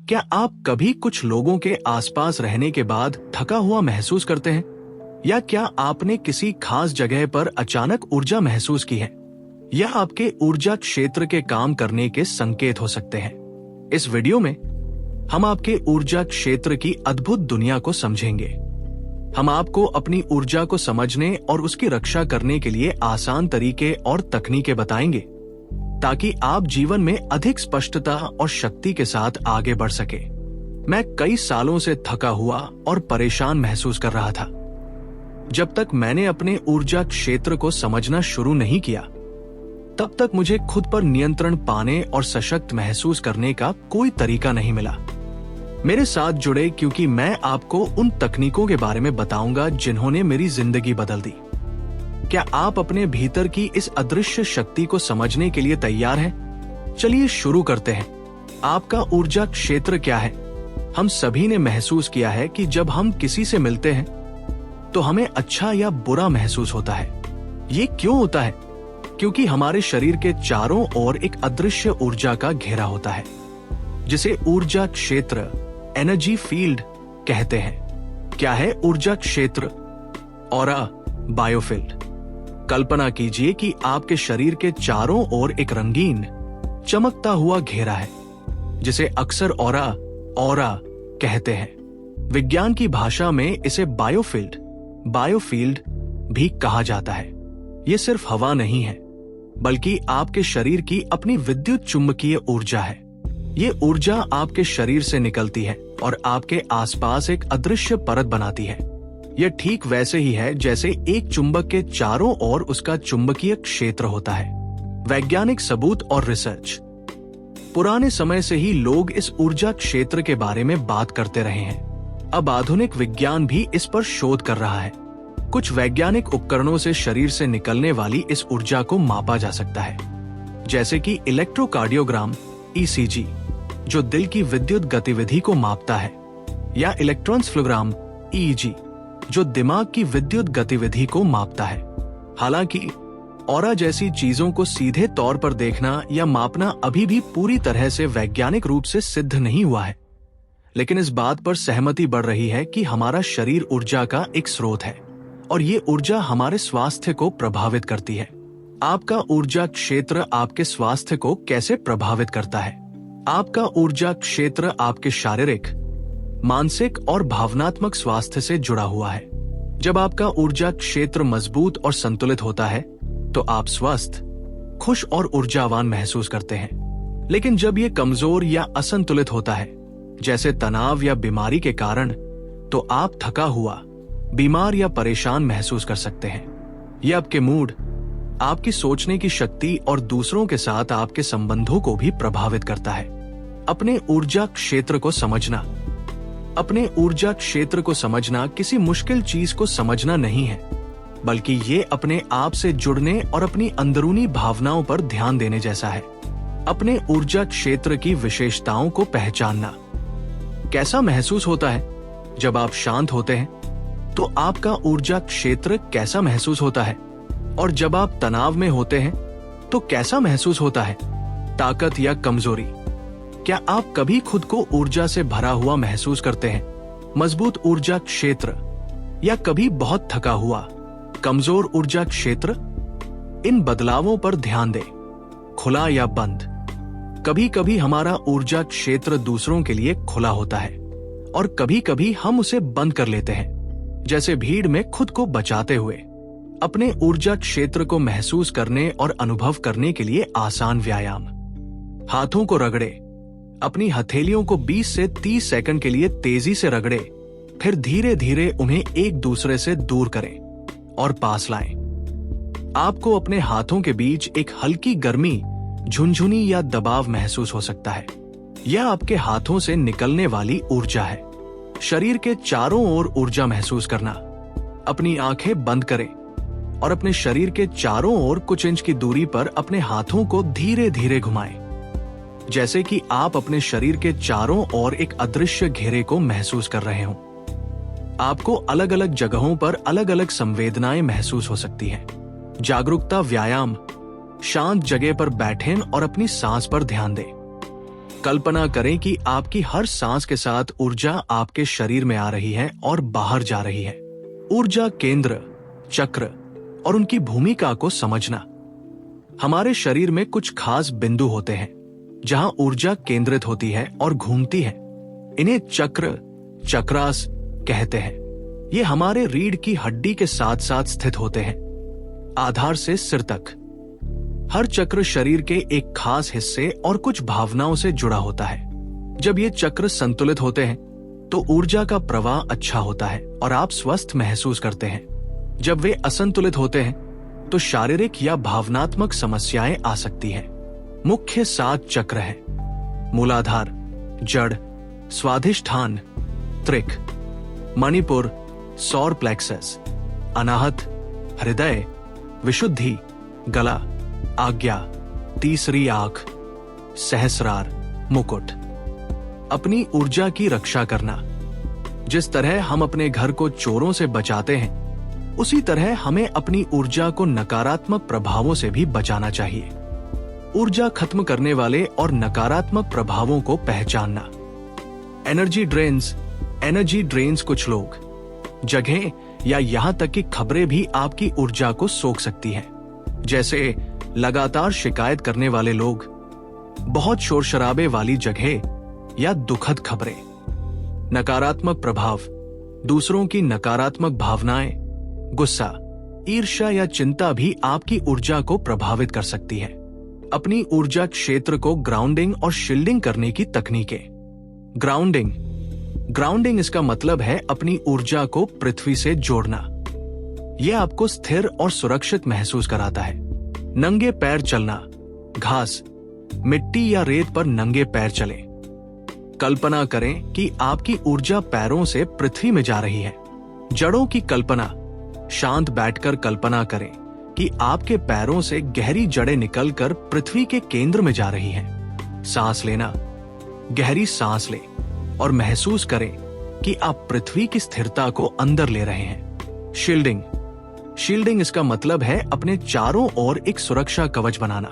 क्या आप कभी कुछ लोगों के आसपास रहने के बाद थका हुआ महसूस करते हैं? या क्या आपने किसी खास जगह पर अचानक ऊर्जा महसूस की है? यह आपके ऊर्जा क्षेत्र के काम करने के संकेत हो सकते हैं। इस वीडियो में हम आपके ऊर्जा क्षेत्र की अद्भुत दुनिया को समझेंगे। हम आपको अपनी ऊर्जा को समझने और उसकी रक्षा करने के लिए आसान तरीके और तकनीकें बताएंगे, ताकि आप जीवन में अधिक स्पष्टता और शक्ति के साथ आगे बढ़ सके। मैं कई सालों से थका हुआ और परेशान महसूस कर रहा था। जब तक मैंने अपने ऊर्जा क्षेत्र को समझना शुरू नहीं किया, तब तक मुझे खुद पर नियंत्रण पाने और सशक्त महसूस करने का कोई तरीका नहीं मिला। मेरे साथ जुड़े, क्योंकि मैं आपको उन तकनीकों के बारे में बताऊंगा जिन्होंने मेरी जिंदगी बदल दी। क्या आप अपने भीतर की इस अदृश्य शक्ति को समझने के लिए तैयार हैं? चलिए शुरू करते हैं। आपका ऊर्जा क्षेत्र क्या है? हम सभी ने महसूस किया है कि जब हम किसी से मिलते हैं तो हमें अच्छा या बुरा महसूस होता है। ये क्यों होता है? क्योंकि हमारे शरीर के चारों ओर एक अदृश्य ऊर्जा का घेरा होता है, जिसे ऊर्जा क्षेत्र, एनर्जी फील्ड कहते हैं। क्या है ऊर्जा क्षेत्र? Aura, biofield. कल्पना कीजिए कि आपके शरीर के चारों ओर एक रंगीन, चमकता हुआ घेरा है, जिसे अक्सर ऑरा कहते हैं। विज्ञान की भाषा में इसे बायोफील्ड भी कहा जाता है। ये सिर्फ हवा नहीं है, बल्कि आपके शरीर की अपनी विद्युत चुंबकीय ऊर्जा है। ये ऊर्जा आपके शरीर से निकलती है और आपके आसपास एक अदृश्य परत बनाती है। यह ठीक वैसे ही है जैसे एक चुंबक के चारों ओर उसका चुंबकीय क्षेत्र होता है। वैज्ञानिक सबूत और रिसर्च। पुराने समय से ही लोग इस ऊर्जा क्षेत्र के बारे में बात करते रहे हैं। अब आधुनिक विज्ञान भी इस पर शोध कर रहा है। कुछ वैज्ञानिक उपकरणों से शरीर से निकलने वाली इस ऊर्जा को मापा जा सकता है, जैसे कि इलेक्ट्रोकार्डियोग्राम (ECG), जो दिल की विद्युत गतिविधि को मापता है, या इलेक्ट्रोएन्सेफलोग्राम (EEG), जो दिमाग की विद्युत गतिविधि को मापता है। हालांकि ऑरा जैसी चीजों को सीधे तौर पर देखना या मापना अभी भी पूरी तरह से वैज्ञानिक रूप से सिद्ध नहीं हुआ है, लेकिन इस बात पर सहमति बढ़ रही है कि हमारा शरीर ऊर्जा का एक स्रोत है और ये ऊर्जा हमारे स्वास्थ्य को प्रभावित करती है। आपका ऊर्जा क्षेत्र आपके स्वास्थ्य को कैसे प्रभावित करता है? आपका ऊर्जा क्षेत्र आपके शारीरिक, मानसिक और भावनात्मक स्वास्थ्य से जुड़ा हुआ है। जब आपका ऊर्जा क्षेत्र मजबूत और संतुलित होता है, तो आप स्वस्थ, खुश और ऊर्जावान महसूस करते हैं। लेकिन जब ये कमजोर या असंतुलित होता है, जैसे तनाव या बीमारी के कारण, तो आप थका हुआ, बीमार या परेशान महसूस कर सकते हैं। ये आपके मूड, आपकी सोचने की शक्ति और दूसरों के साथ आपके संबंधों को भी प्रभावित करता है। अपने ऊर्जा क्षेत्र को समझना। अपने ऊर्जा क्षेत्र को समझना किसी मुश्किल चीज को समझना नहीं है, बल्कि ये अपने आप से जुड़ने और अपनी अंदरूनी भावनाओं पर ध्यान देने जैसा है। अपने ऊर्जा क्षेत्र की विशेषताओं को पहचानना। कैसा महसूस होता है? जब आप शांत होते हैं, तो आपका ऊर्जा क्षेत्र कैसा महसूस होता है? और जब आप तनाव में होते हैं, तो कैसा महसूस होता है? ताकत या कमजोरी? क्या आप कभी खुद को ऊर्जा से भरा हुआ महसूस करते हैं, मजबूत ऊर्जा क्षेत्र, या कभी बहुत थका हुआ, कमजोर ऊर्जा क्षेत्र? इन बदलावों पर ध्यान दें। खुला या बंद? कभी कभी हमारा ऊर्जा क्षेत्र दूसरों के लिए खुला होता है और कभी कभी हम उसे बंद कर लेते हैं, जैसे भीड़ में खुद को बचाते हुए। अपने ऊर्जा क्षेत्र को महसूस करने और अनुभव करने के लिए आसान व्यायाम। हाथों को रगड़े। अपनी हथेलियों को 20 से 30 सेकंड के लिए तेजी से रगड़े, फिर धीरे धीरे उन्हें एक दूसरे से दूर करें और पास लाएं। आपको अपने हाथों के बीच एक हल्की गर्मी, झुनझुनी या दबाव महसूस हो सकता है। यह आपके हाथों से निकलने वाली ऊर्जा है। शरीर के चारों ओर ऊर्जा महसूस करना। अपनी आंखें बंद करें और अपने शरीर के चारों ओर कुछ इंच की दूरी पर अपने हाथों को धीरे धीरे घुमाएं, जैसे कि आप अपने शरीर के चारों ओर एक अदृश्य घेरे को महसूस कर रहे हों। आपको अलग अलग जगहों पर अलग अलग संवेदनाएं महसूस हो सकती हैं। जागरूकता व्यायाम। शांत जगह पर बैठें और अपनी सांस पर ध्यान दें। कल्पना करें कि आपकी हर सांस के साथ ऊर्जा आपके शरीर में आ रही है और बाहर जा रही है। ऊर्जा केंद्र, चक्र और उनकी भूमिका को समझना। हमारे शरीर में कुछ खास बिंदु होते हैं जहां ऊर्जा केंद्रित होती है और घूमती है। इन्हें चक्र, चक्रास कहते हैं। ये हमारे रीढ़ की हड्डी के साथ साथ स्थित होते हैं, आधार से सिर तक। हर चक्र शरीर के एक खास हिस्से और कुछ भावनाओं से जुड़ा होता है। जब ये चक्र संतुलित होते हैं तो ऊर्जा का प्रवाह अच्छा होता है और आप स्वस्थ महसूस करते हैं। जब वे असंतुलित होते हैं तो शारीरिक या भावनात्मक समस्याएं आ सकती हैं। मुख्य 7 चक्र हैं: मूलाधार, जड़, स्वाधिष्ठान, त्रिक, मणिपुर, सौर प्लेक्सस, अनाहत, हृदय, विशुद्धि, गला, आज्ञा, तीसरी आंख, सहस्रार, मुकुट। अपनी ऊर्जा की रक्षा करना। जिस तरह हम अपने घर को चोरों से बचाते हैं, उसी तरह हमें अपनी ऊर्जा को नकारात्मक प्रभावों से भी बचाना चाहिए। ऊर्जा खत्म करने वाले और नकारात्मक प्रभावों को पहचानना। एनर्जी ड्रेन्स कुछ लोग, जगह या यहां तक कि खबरें भी आपकी ऊर्जा को सोख सकती हैं। जैसे लगातार शिकायत करने वाले लोग, बहुत शोर शराबे वाली जगह या दुखद खबरें। नकारात्मक प्रभाव, दूसरों की नकारात्मक भावनाएं, गुस्सा, ईर्ष्या या चिंता भी आपकी ऊर्जा को प्रभावित कर सकती है। अपनी ऊर्जा क्षेत्र को ग्राउंडिंग और शील्डिंग करने की तकनीकें। ग्राउंडिंग इसका मतलब है अपनी ऊर्जा को पृथ्वी से जोड़ना। यह आपको स्थिर और सुरक्षित महसूस कराता है। नंगे पैर चलना, घास, मिट्टी या रेत पर नंगे पैर चलें। कल्पना करें कि आपकी ऊर्जा पैरों से पृथ्वी में जा रही है। जड़ों की कल्पना। शांत बैठकर कल्पना करें कि आपके पैरों से गहरी जड़ें निकलकर पृथ्वी के केंद्र में जा रही हैं। सांस लेना। गहरी सांस लें और महसूस करें कि आप पृथ्वी की स्थिरता को अंदर ले रहे हैं। शील्डिंग इसका मतलब है अपने चारों ओर एक सुरक्षा कवच बनाना।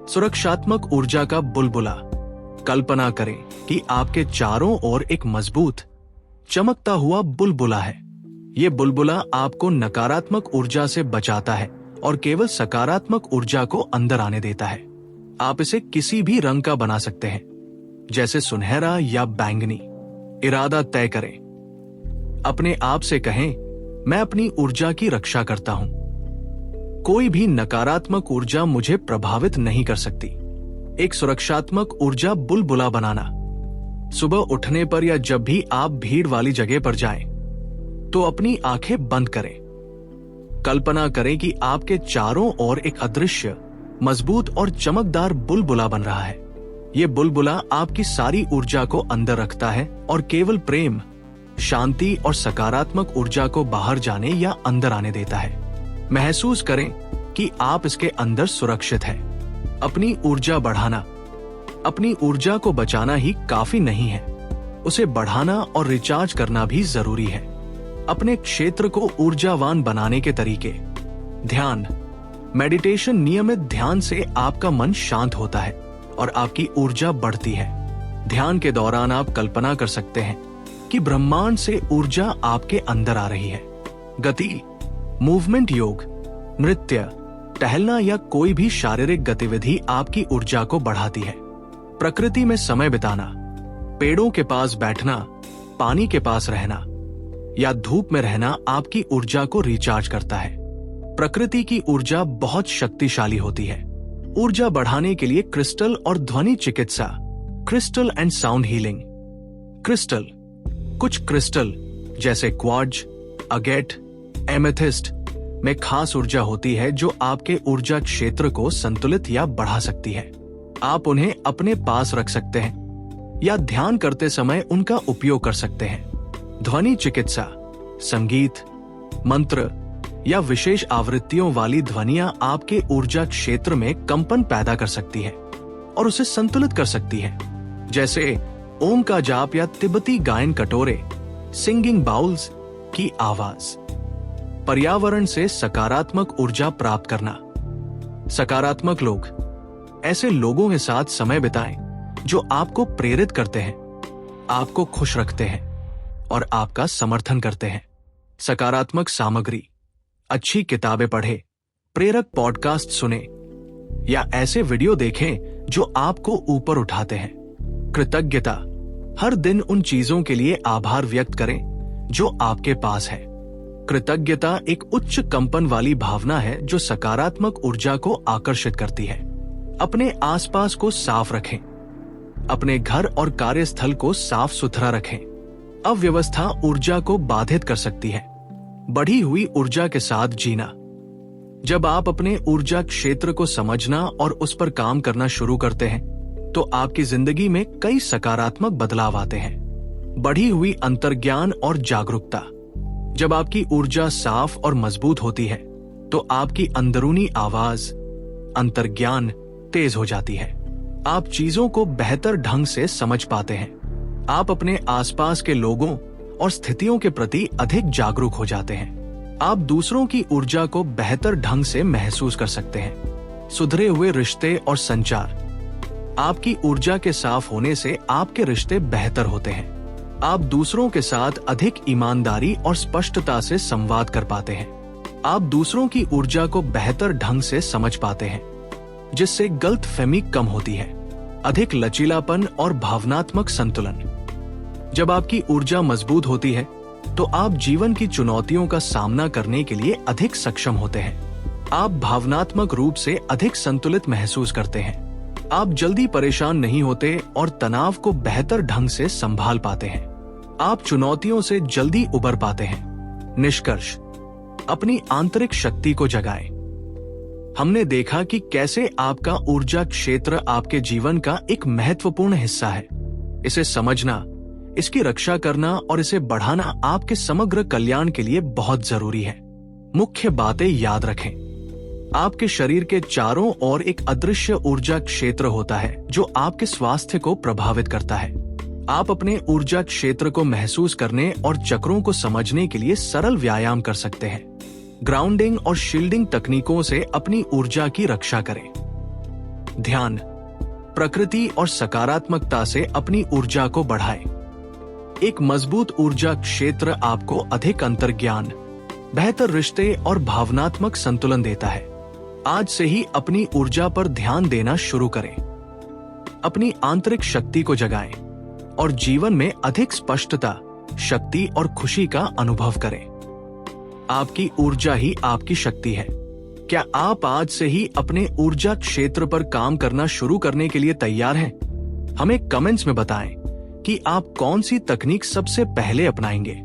सुरक्षात्मक ऊर्जा का बुलबुला। कल्पना करें कि आपके चारों ओर एक मजबूत, चमकता हुआ बुलबुला है। ये बुलबुला आपको नकारात्मक ऊर्जा से बचाता है और केवल सकारात्मक ऊर्जा को अंदर आने देता है। आप इसे किसी भी रंग का बना सकते हैं, जैसे सुनहरा या बैंगनी। इरादा तय करें। अपने आप से कहें, मैं अपनी ऊर्जा की रक्षा करता हूं। कोई भी नकारात्मक ऊर्जा मुझे प्रभावित नहीं कर सकती। एक सुरक्षात्मक ऊर्जा बुलबुला बनाना। सुबह उठने पर या जब भी आप भीड़ वाली जगह पर जाएं, तो अपनी आंखें बंद करें। कल्पना करें कि आपके चारों ओर एक अदृश्य, मजबूत और चमकदार बुलबुला बन रहा है। ये बुलबुला आपकी सारी ऊर्जा को अंदर रखता है और केवल प्रेम, शांति और सकारात्मक ऊर्जा को बाहर जाने या अंदर आने देता है। महसूस करें कि आप इसके अंदर सुरक्षित हैं। अपनी ऊर्जा बढ़ाना। अपनी ऊर्जा को बचाना ही काफी नहीं है, उसे बढ़ाना और रिचार्ज करना भी जरूरी है। अपने क्षेत्र को ऊर्जावान बनाने के तरीके। ध्यान, मेडिटेशन। नियमित ध्यान से आपका मन शांत होता है और आपकी ऊर्जा बढ़ती है। ध्यान के दौरान आप कल्पना कर सकते हैं कि ब्रह्मांड से ऊर्जा आपके अंदर आ रही है। गति, मूवमेंट, योग, नृत्य, टहलना या कोई भी शारीरिक गतिविधि आपकी ऊर्जा को बढ़ाती है। प्रकृति में समय बिताना, पेड़ों के पास बैठना, पानी के पास रहना या धूप में रहना आपकी ऊर्जा को रिचार्ज करता है। प्रकृति की ऊर्जा बहुत शक्तिशाली होती है। ऊर्जा बढ़ाने के लिए क्रिस्टल और ध्वनि चिकित्सा। Crystal and sound healing. Crystal, कुछ क्रिस्टल जैसे क्वार्ट्ज, अगेट, एमेथिस्ट में खास ऊर्जा होती है जो आपके ऊर्जा क्षेत्र को संतुलित या बढ़ा सकती है। आप उन्हें अपने पास रख सकते हैं या ध्यान करते समय उनका उपयोग कर सकते हैं। ध्वनि चिकित्सा, संगीत, मंत्र या विशेष आवृत्तियों वाली ध्वनियां आपके ऊर्जा क्षेत्र में कंपन पैदा कर सकती है और उसे संतुलित कर सकती है, जैसे ओम का जाप या तिब्बती गायन कटोरे, सिंगिंग बाउल्स की आवाज। पर्यावरण से सकारात्मक ऊर्जा प्राप्त करना। सकारात्मक लोग, ऐसे लोगों के साथ समय बिताएं जो आपको प्रेरित करते हैं, आपको खुश रखते हैं और आपका समर्थन करते हैं। सकारात्मक सामग्री, अच्छी किताबें पढ़ें, प्रेरक पॉडकास्ट सुने या ऐसे वीडियो देखें जो आपको ऊपर उठाते हैं। कृतज्ञता, हर दिन उन चीजों के लिए आभार व्यक्त करें जो आपके पास है। कृतज्ञता एक उच्च कंपन वाली भावना है जो सकारात्मक ऊर्जा को आकर्षित करती है। अपने आसपास को साफ रखें, अपने घर और कार्यस्थल को साफ सुथरा रखें। अव्यवस्था ऊर्जा को बाधित कर सकती है। बढ़ी हुई ऊर्जा के साथ जीना, जब आप अपने ऊर्जा क्षेत्र को समझना और उस पर काम करना शुरू करते हैं तो आपकी जिंदगी में कई सकारात्मक बदलाव आते हैं। बढ़ी हुई अंतर्ज्ञान और जागरूकता, जब आपकी ऊर्जा साफ और मजबूत होती है तो आपकी अंदरूनी आवाज, अंतर्ज्ञान तेज हो जाती है। आप चीजों को बेहतर ढंग से समझ पाते हैं। आप अपने आसपास के लोगों और स्थितियों के प्रति अधिक जागरूक हो जाते हैं। आप दूसरों की ऊर्जा को बेहतर ढंग से महसूस कर सकते हैं। सुधरे हुए रिश्ते और संचार, आपकी ऊर्जा के साफ होने से आपके रिश्ते बेहतर होते हैं। आप दूसरों के साथ अधिक ईमानदारी और स्पष्टता से संवाद कर पाते हैं। आप दूसरों की ऊर्जा को बेहतर ढंग से समझ पाते हैं, जिससे गलतफहमी कम होती है। अधिक लचीलापन और भावनात्मक संतुलन, जब आपकी ऊर्जा मजबूत होती है तो आप जीवन की चुनौतियों का सामना करने के लिए अधिक सक्षम होते हैं। आप भावनात्मक रूप से अधिक संतुलित महसूस करते हैं। आप जल्दी परेशान नहीं होते और तनाव को बेहतर ढंग से संभाल पाते हैं। आप चुनौतियों से जल्दी उबर पाते हैं। निष्कर्ष, अपनी आंतरिक शक्ति को जगाएं। हमने देखा कि कैसे आपका ऊर्जा क्षेत्र आपके जीवन का एक महत्वपूर्ण हिस्सा है। इसे समझना, इसकी रक्षा करना और इसे बढ़ाना आपके समग्र कल्याण के लिए बहुत जरूरी है। मुख्य बातें याद रखें। आपके शरीर के चारों ओर एक अदृश्य ऊर्जा क्षेत्र होता है जो आपके स्वास्थ्य को प्रभावित करता है। आप अपने ऊर्जा क्षेत्र को महसूस करने और चक्रों को समझने के लिए सरल व्यायाम कर सकते हैं। ग्राउंडिंग और शील्डिंग तकनीकों से अपनी ऊर्जा की रक्षा करें। ध्यान, प्रकृति और सकारात्मकता से अपनी ऊर्जा को बढ़ाएं। एक मजबूत ऊर्जा क्षेत्र आपको अधिक अंतर्ज्ञान, बेहतर रिश्ते और भावनात्मक संतुलन देता है। आज से ही अपनी ऊर्जा पर ध्यान देना शुरू करें। अपनी आंतरिक शक्ति को जगाएं और जीवन में अधिक स्पष्टता, शक्ति और खुशी का अनुभव करें। आपकी ऊर्जा ही आपकी शक्ति है। क्या आप आज से ही अपने ऊर्जा क्षेत्र पर काम करना शुरू करने के लिए तैयार हैं? हमें कमेंट्स में बताएं कि आप कौन सी तकनीक सबसे पहले अपनाएंगे।